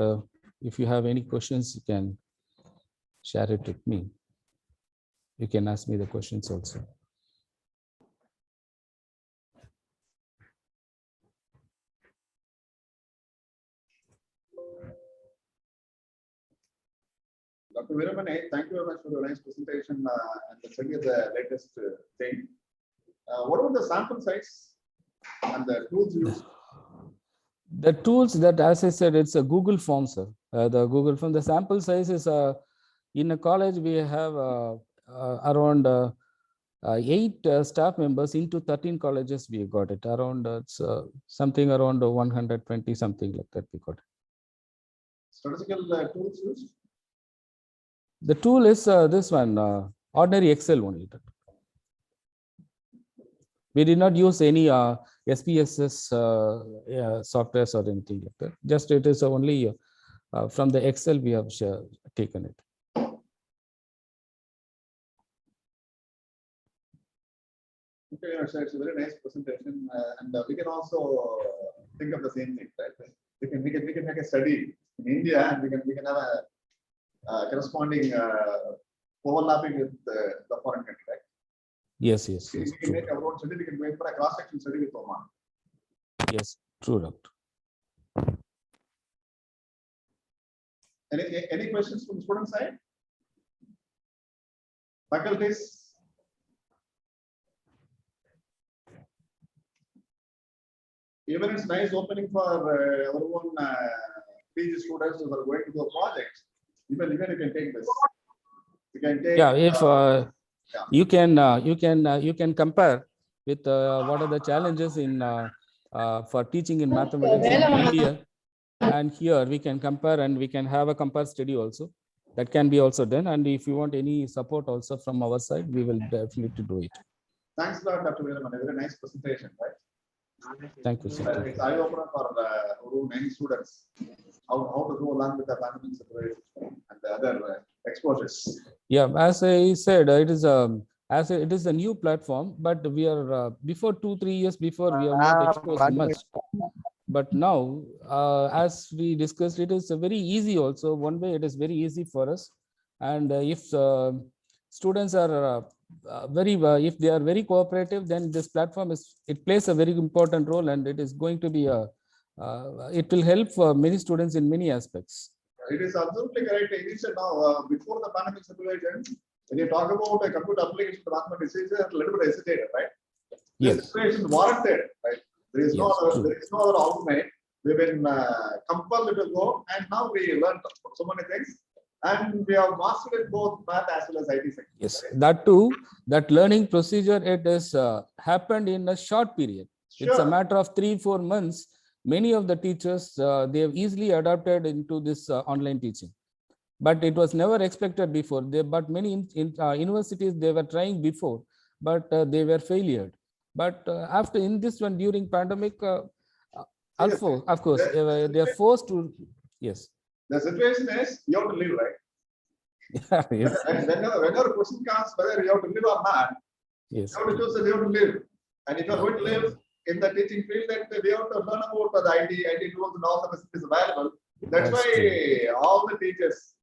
if you have any questions, you can share it with me. You can ask me the questions also. Dr. Veeramani, thank you very much for the nice presentation and showing us the latest thing. What are the sample size and the tools used? The tools that, as I said, it's a Google form, sir. The Google form, the sample size is in a college, we have around 8 staff members into 13 colleges. We got it around something around 120, something like that. We got it. Statistical tools used? The tool is this one, ordinary Excel only. Doctor. We did not use any SPSS softwares or anything like that. Just it is only from the Excel we have taken it. Okay, so it's a very nice presentation, and we can also think of the same thing, right? We can make a study in India, and we can have a corresponding overlapping with the foreign country, right? Yes, yes, We yes, can true. make our own study. We can wait for a cross-section study with Oman. Yes, true, doctor. Any questions from the student side? Faculties? Even it's nice opening for our own PG students who are going to do a project. Even you can take this. You can take. Yeah, if yeah. you can compare with what are the challenges in for teaching in mathematics in India and here. We can compare and we can have a compare study also. That can be also done. And if you want any support also from our side, we will definitely do it. Thanks a lot, Dr. Veeraman. A very nice presentation, right? Thank you, sir. It's eye-opener for many students. How to go along with the pandemic situation and the other exposures. Yeah, as I said, it is it is a new platform, but we are before 2-3 years before we are not exposed much. But now, as we discussed, it is very easy also. One way, it is very easy for us. And if students are if they are very cooperative, then this platform it plays a very important role, and it is going to be it will help for many students in many aspects. It is absolutely correct. It is now before the pandemic situation, when you talk about a computer application to mathematics, it's a little bit hesitated, right? Yes. The situation warranted, right? There is no other alternate. We've been compelled to go, and now we learned so many things, and we have mastered it both math as well as IT section. Yes, that too. That learning procedure, it has happened in a short period. Sure. It's a matter of 3-4 months. Many of the teachers they have easily adapted into this online teaching, but it was never expected before. But many universities they were trying before, but they were failed. But after in this one during pandemic, also of course they are forced to. Yes. The situation is you have to live, right? Yes. Whenever a question comes whether you have to live or not, Yes. you have to choose that you have to live. And if you are going to live in the teaching field, that we have to learn about the IT tools and all the facilities available. That's why all the teachers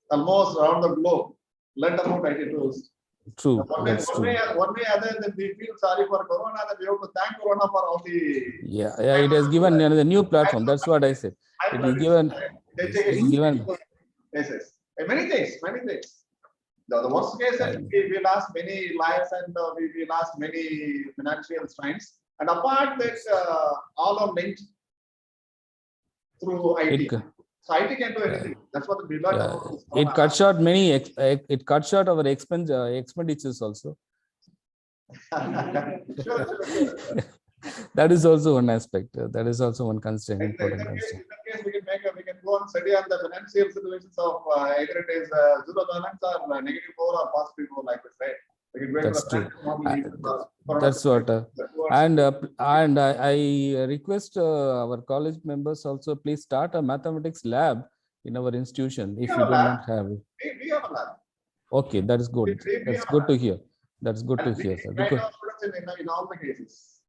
almost around the globe learned about IT tools. True. One True. way other than we feel sorry for Corona, that we have to thank Corona for all the. Yeah, it has given a new platform. That's what I said. It is given. Yes. Many things. The worst case that we lost many lives and we lost many financial strains. And apart that, all are linked through IT. So IT can do anything. That's what we learned. It cut short many. It cut short our expenditures also. Sure. That is also one aspect. That is also one constraint. In Important that constraint. case, we can go and study on the financial situations of either it is zero balance or -4 or +4, like we said. We can wait That's for true. the That's what. And I request our college members also please start a mathematics lab in our institution if you do not have it. We have a lab. Okay, that is good. That's good to hear. That's good to hear, sir. Because In all the cases.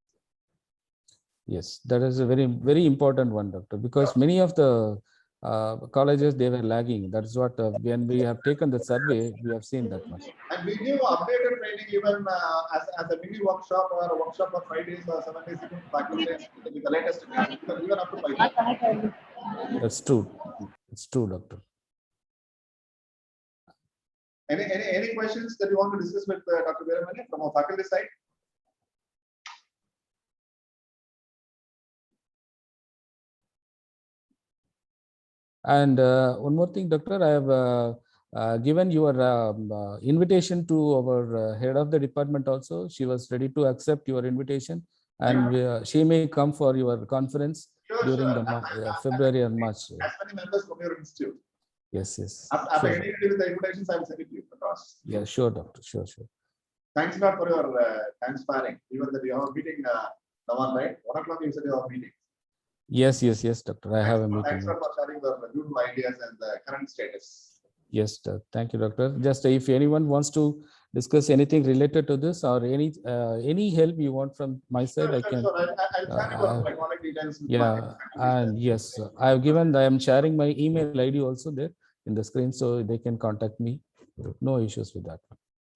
yes, that is a very important one, doctor. Because many of the colleges they were lagging. That's what when we have taken the survey, we have seen that much. And we give updated training even as a mini workshop or a workshop of 5 days or 7 days with the latest even up to 5 days. That's true. It's true, doctor. Any questions that you want to discuss with Dr. Veeraman from our faculty side? And one more thing, doctor, I have given your invitation to our head of the department also. She was ready to accept your invitation, and she may come for your conference. Sure, during sure. the February and March. As many members from your institute. Yes, yes. After Sure. getting ready with the invitations, I will send it to you across. Yeah, sure, doctor. Sure, sure. Thanks a lot for your time sparring. Even that you have a meeting, Naman, right? 1 o'clock you said you have a meeting. Yes, yes, yes, doctor. I have a meeting. Thanks a lot for sharing the beautiful ideas and the current status. Yes, thank you, doctor. Just if anyone wants to discuss anything related to this or any help you want from my side, Sure, I sure, can. sure. I'll share your contact details. with Yeah, my- and yes, I have given. I am sharing my email ID also there in the screen, so they can contact me. No issues with that.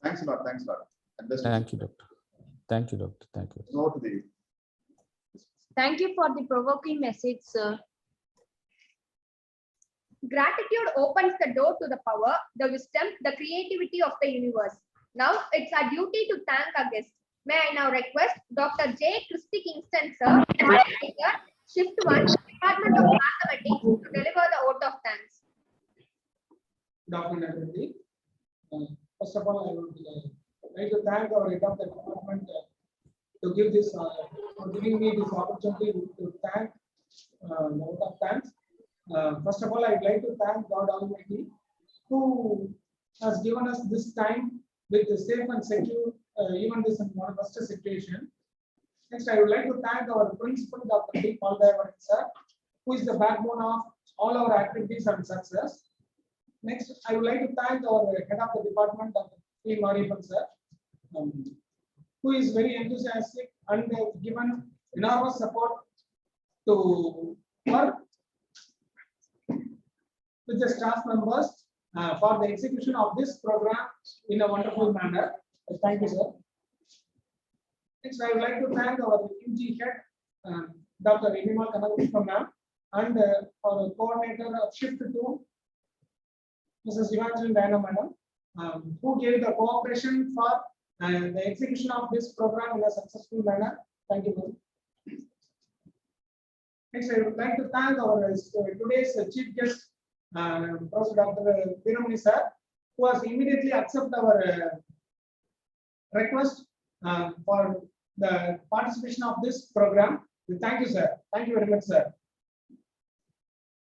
Thanks a lot. Thanks a lot. And best Thank you, doctor. Thank you, doctor. Thank you. go to the. Thank you for the provoking message, sir. Gratitude opens the door to the power, the wisdom, the creativity of the universe. Now it's our duty to thank our guests. May I now request Dr. J. Christy Kingston, sir, coordinator, Shift 1, Department of Mathematics, to deliver the vote of thanks. Good afternoon, everybody. First of all, I would like to thank our head of the department to give this, for giving me this opportunity to thank, vote of thanks. First of all, I'd like to thank God Almighty, who has given us this time with the safe and secure, even this in one worst situation. Next, I would like to thank our principal, Dr. D. Paldayavan, sir, who is the backbone of all our activities and success. Next, I would like to thank our head of the department, Dr. P. Mariappan, sir, who is very enthusiastic and given enormous support to work with the staff members for the execution of this program in a wonderful manner. Thank you, sir. Next, I would like to thank our UG head, Dr. Inimal Kanagakrishnan ma'am, and our coordinator of Shift 2, Mrs. Evangeline Diana madam, who gave the cooperation for the execution of this program in a successful manner. Thank you, ma'am. Next, I would like to thank our today's chief guest, Professor Dr. Veeramani sir, who has immediately accepted our request for the participation of this program. Thank you, sir. Thank you very much, sir.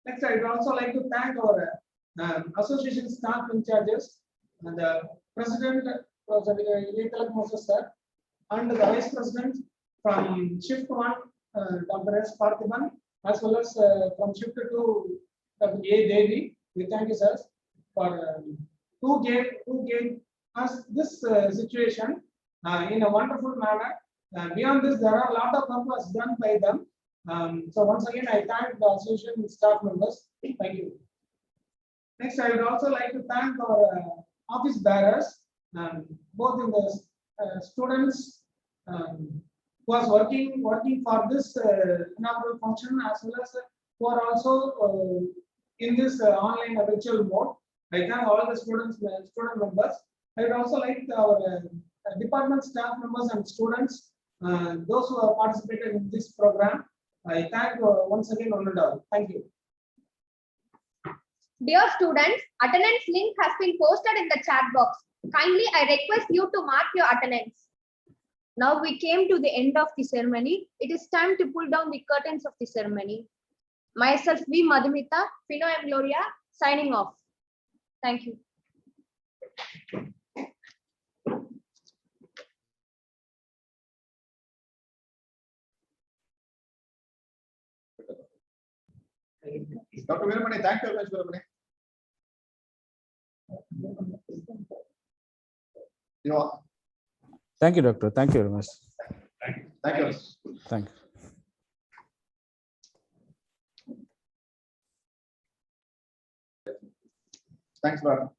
Next, I would also like to thank our association staff in charges and the president, Professor Tilak Moses sir, and the vice president from Shift 1, Dr. S. Parthiban, as well as from Shift 2, Dr. A. Devi. We thank you, sir, for who gave us this situation in a wonderful manner. Beyond this, there are a lot of work was done by them. So once again, I thank the association staff members. Thank you. Next, I would also like to thank our office bearers, both in the students who was working for this inaugural function, as well as who are also in this online virtual mode. I thank all the student members. I would also like our department staff members and students, those who have participated in this program. I thank once again one and all. Thank you. Dear students, attendance link has been posted in the chat box. Kindly, I request you to mark your attendance. Now we came to the end of the ceremony. It is time to pull down the curtains of the ceremony. Myself, V. Madhumita, Fino M. Gloria, signing off. Thank you. Dr. Veeramani, thank you very much, Veeramani. You are. Thank you, doctor. Thank you very much. Thank you. Thank you. Thanks, Brad.